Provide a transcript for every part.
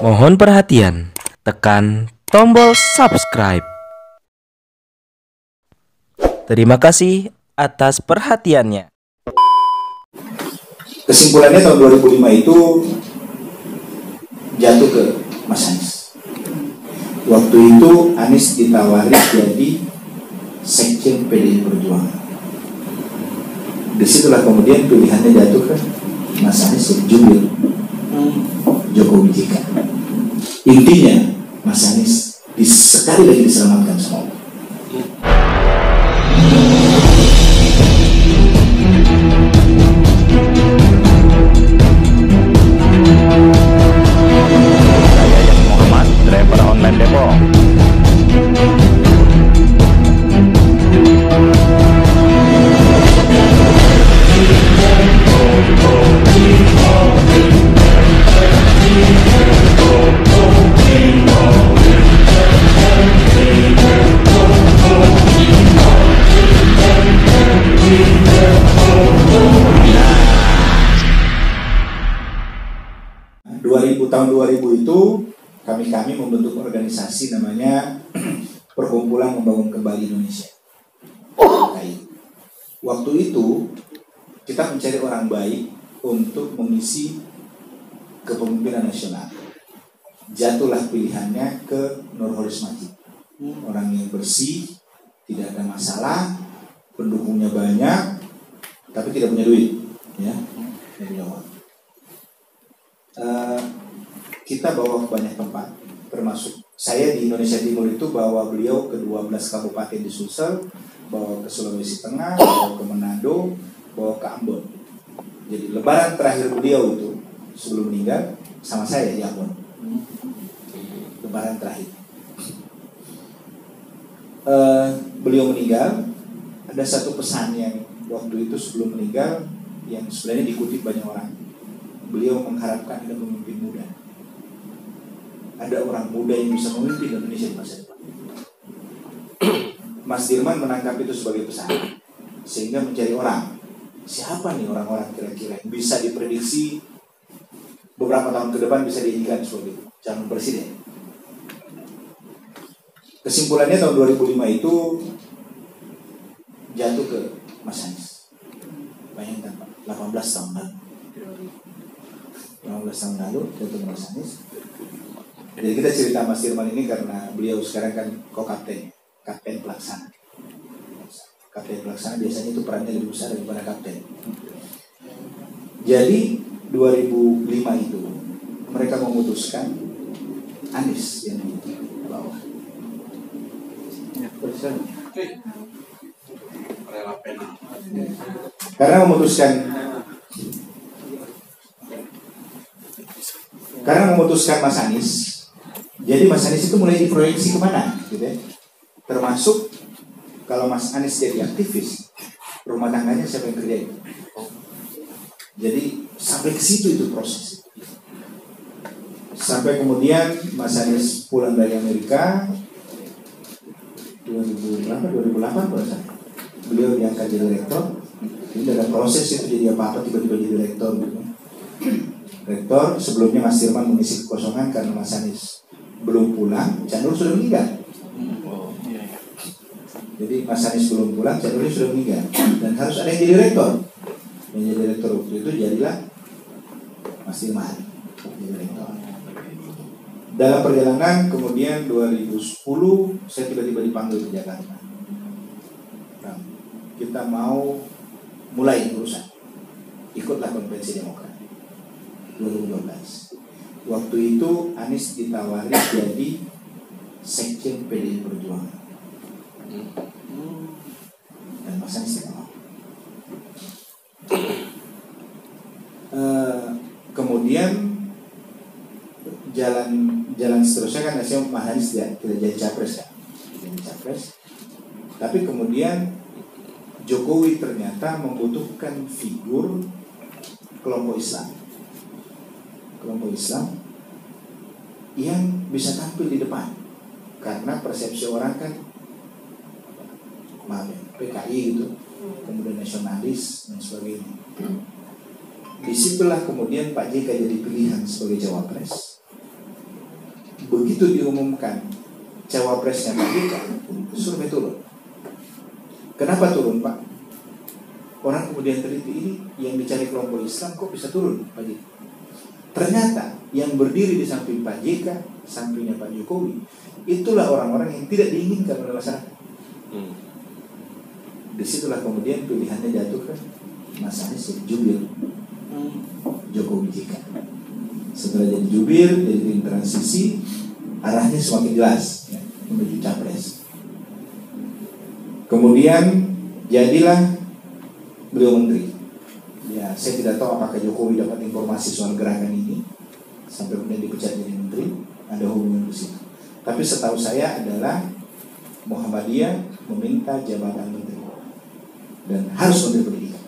Mohon perhatian, tekan tombol subscribe. Terima kasih atas perhatiannya. Kesimpulannya tahun 2005 itu jatuh ke Mas Anies. Waktu itu Anies ditawari jadi sekjen PDI Perjuangan. Disitulah kemudian pilihannya jatuh ke Mas Anies yang jubir Jokowi JK. Intinya Mas Anies sekali lagi diselamatkan sama Allah. Saya Yang Muhammad, driver online Depok. Tahun 2000 itu kami membentuk organisasi namanya Perkumpulan Membangun Kembali Indonesia. Waktu itu kita mencari orang baik untuk mengisi kepemimpinan nasional. Jatuhlah pilihannya ke Nurholis Majid, orang yang bersih, tidak ada masalah, pendukungnya banyak, tapi tidak punya duit, ya, tidak punya uang. Kita bawa ke banyak tempat, termasuk saya di Indonesia Timur itu bawa beliau ke 12 kabupaten di Sulsel, bawa ke Sulawesi Tengah, bawa ke Manado, bawa ke Ambon. Jadi lebaran terakhir beliau itu sebelum meninggal sama saya di Ambon. Lebaran terakhir. Beliau meninggal, ada satu pesan yang waktu itu sebelum meninggal yang sebenarnya dikutip banyak orang. Beliau mengharapkan ada pemimpin muda. Ada orang muda yang bisa memimpin Indonesia di masa depan. Mas Dirman menangkap itu sebagai pesan, sehingga mencari orang. Siapa nih orang-orang kira-kira yang bisa diprediksi beberapa tahun ke depan bisa dijadikan sebagai calon presiden. Kesimpulannya tahun 2005 itu jatuh ke Mas Anies. Bayangkan Pak, 18 tahun lalu. 15 tahun lalu jatuh ke Mas Anies. Jadi kita cerita Mas Dirman ini karena beliau sekarang kan kapten pelaksana. Kapten pelaksana biasanya itu perannya lebih besar daripada kapten. Jadi 2005 itu mereka memutuskan Anies yang di bawah. Karena memutuskan Mas Anies. Jadi Mas Anies itu mulai diproyeksi kemana, gitu ya? Termasuk kalau Mas Anies jadi aktivis, rumah tangganya siapa yang kerjain? Jadi sampai ke situ itu proses. Sampai kemudian Mas Anies pulang dari Amerika 2008 kalau saya. Beliau diangkat jadi rektor. Jadi ada proses itu jadi apa-apa tiba-tiba jadi rektor gitu. Rektor sebelumnya Mas Dirman mengisi kekosongan karena Mas Anies belum pulang, Cak Nur sudah meninggal. Jadi Mas Anies belum pulang, Cak Nur sudah meninggal. Dan harus ada yang jadi rektor. Yang jadi rektor waktu itu jadilah Mas Dirman jadi rektor. Dalam perjalanan kemudian 2010 saya tiba-tiba dipanggil ke Jakarta. Nah, kita mau mulai urusan. Ikutlah konvensi Demokrat 2012. Waktu itu Anies ditawari jadi sekjen PDI Perjuangan. Dan Mas Anies tidak mau. Kemudian jalan seterusnya kan Mas Anies tidak jadi capres kan? Jadi capres. Tapi kemudian Jokowi ternyata membutuhkan figur kelompok Islam yang bisa tampil di depan, karena persepsi orang kan PKI gitu, kemudian nasionalis dan sebagainya. Disitulah kemudian Pak JK jadi pilihan sebagai cawapres. begitu diumumkan cawapresnya Pak JK, survei turun. Kenapa turun Pak? Orang kemudian teliti, ini yang dicari kelompok Islam kok bisa turun Pak JK? Ternyata yang berdiri di samping Pak JK, sampingnya Pak Jokowi, itulah orang-orang yang tidak diinginkan oleh masyarakat. Disitulah kemudian pilihannya jatuh ke Mas Anies jadi jubir Jokowi JK. Setelah jadi jubir, jadi tim transisi, arahnya semakin jelas ya, menuju capres. Kemudian jadilah beliau menteri. Ya, saya tidak tahu apakah Jokowi dapat informasi soal gerakan ini sampai kemudian dipecat jadi menteri, ada hubungan ke situ. Tapi setahu saya adalah Muhammadiyah meminta jabatan menteri dan harus menteri pendidikan.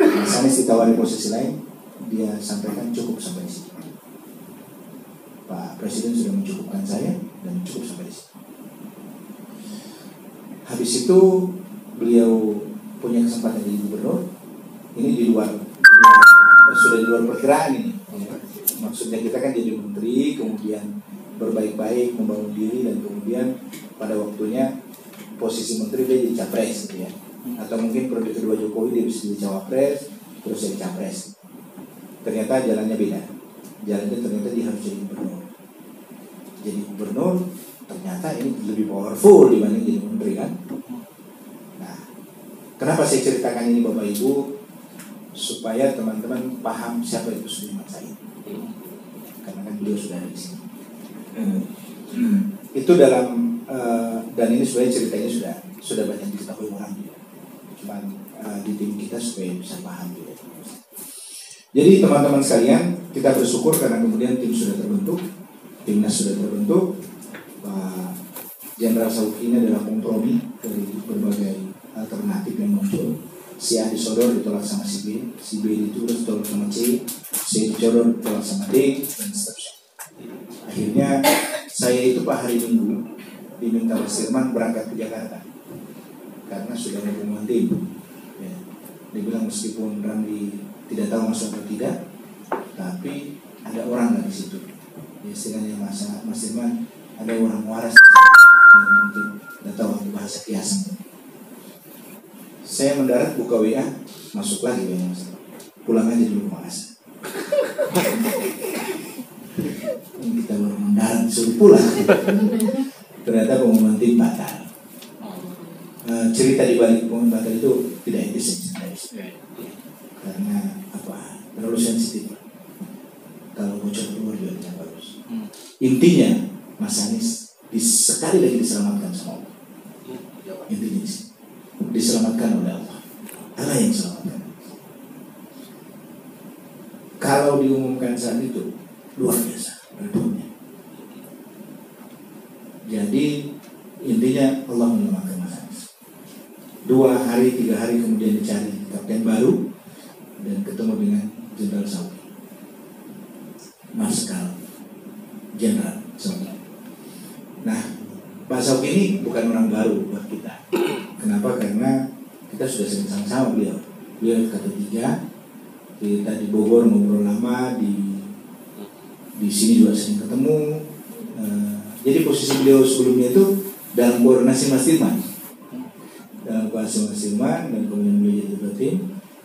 Mas Anies ditawari posisi lain, dia sampaikan cukup sampai di sini. Pak Presiden sudah mencukupkan saya dan cukup sampai di sini. Habis itu beliau punya kesempatan jadi gubernur. Ini sudah di luar perkiraan ini. Maksudnya kita kan jadi menteri, kemudian berbaik-baik, membangun diri, dan kemudian pada waktunya posisi menteri dia jadi capres gitu ya. Atau mungkin periode kedua Jokowi dia bisa jadi cawapres, terus jadi capres. Ternyata jalannya beda. Jalannya ternyata dia harus jadi gubernur. Jadi gubernur ternyata ini lebih powerful dibanding jadi menteri kan. Nah, kenapa saya ceritakan ini Bapak Ibu? Supaya teman-teman paham siapa itu Sudirman Said. Karena kan beliau sudah ada di sini. Itu dalam dan ini sebenarnya ceritanya sudah banyak diketahui orang juga. Cuma di tim kita supaya bisa paham juga. Jadi teman-teman sekalian, kita bersyukur karena kemudian tim sudah terbentuk, timnas sudah terbentuk. Pak Jenderal Sauki ini adalah kompromi dari berbagai alternatif yang muncul. Si A disodor ditolak sama si B, si B ditolak sama C, C disodor ditolak sama D, dan seterusnya. Akhirnya saya itu Pak hari Minggu diminta Mas Firman berangkat ke Jakarta karena sudah ada hubungan tim. Ya. Dia bilang meskipun Ramli tidak tahu masuk atau tidak, tapi ada orang di situ. Ya, istilahnya Mas Firman ada orang waras yang mungkin tidak tahu bahasa kiasan. Saya mendarat buka WA, masuk lagi WA Mas. Pulang aja dulu Mas. Kita baru mendarat disuruh pulang. Ternyata pengumuman tim batal. Cerita di balik pengumuman batal itu tidak etis karena apa? Terlalu sensitif. Kalau bocor keluar juga tidak bagus. Intinya Mas Anies sekali lagi diselamatkan sama Allah. Intinya diselamatkan oleh Allah. Allah yang selamatkan. Kalau diumumkan saat itu luar biasa redupnya. Jadi intinya Allah menyelamatkan Mas Anies. 2 hari 3 hari kemudian dicari kapten baru dan ketemu dengan Jenderal Sauki. Marskal Jenderal Sauki. Nah, Pak Sauki ini bukan orang baru buat kita. Kenapa? Karena kita sudah sering sama-sama beliau. Beliau kata 3, kita di Bogor ngobrol lama, di sini juga sering ketemu. Jadi posisi beliau sebelumnya itu dalam koordinasi Mas Firman, dalam koordinasi Mas Firman, dan kemudian beliau jadi ketua tim.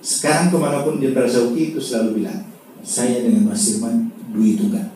Sekarang kemanapun Jenderal Sauki itu selalu bilang, saya dengan Mas Firman Dwi Tunggal.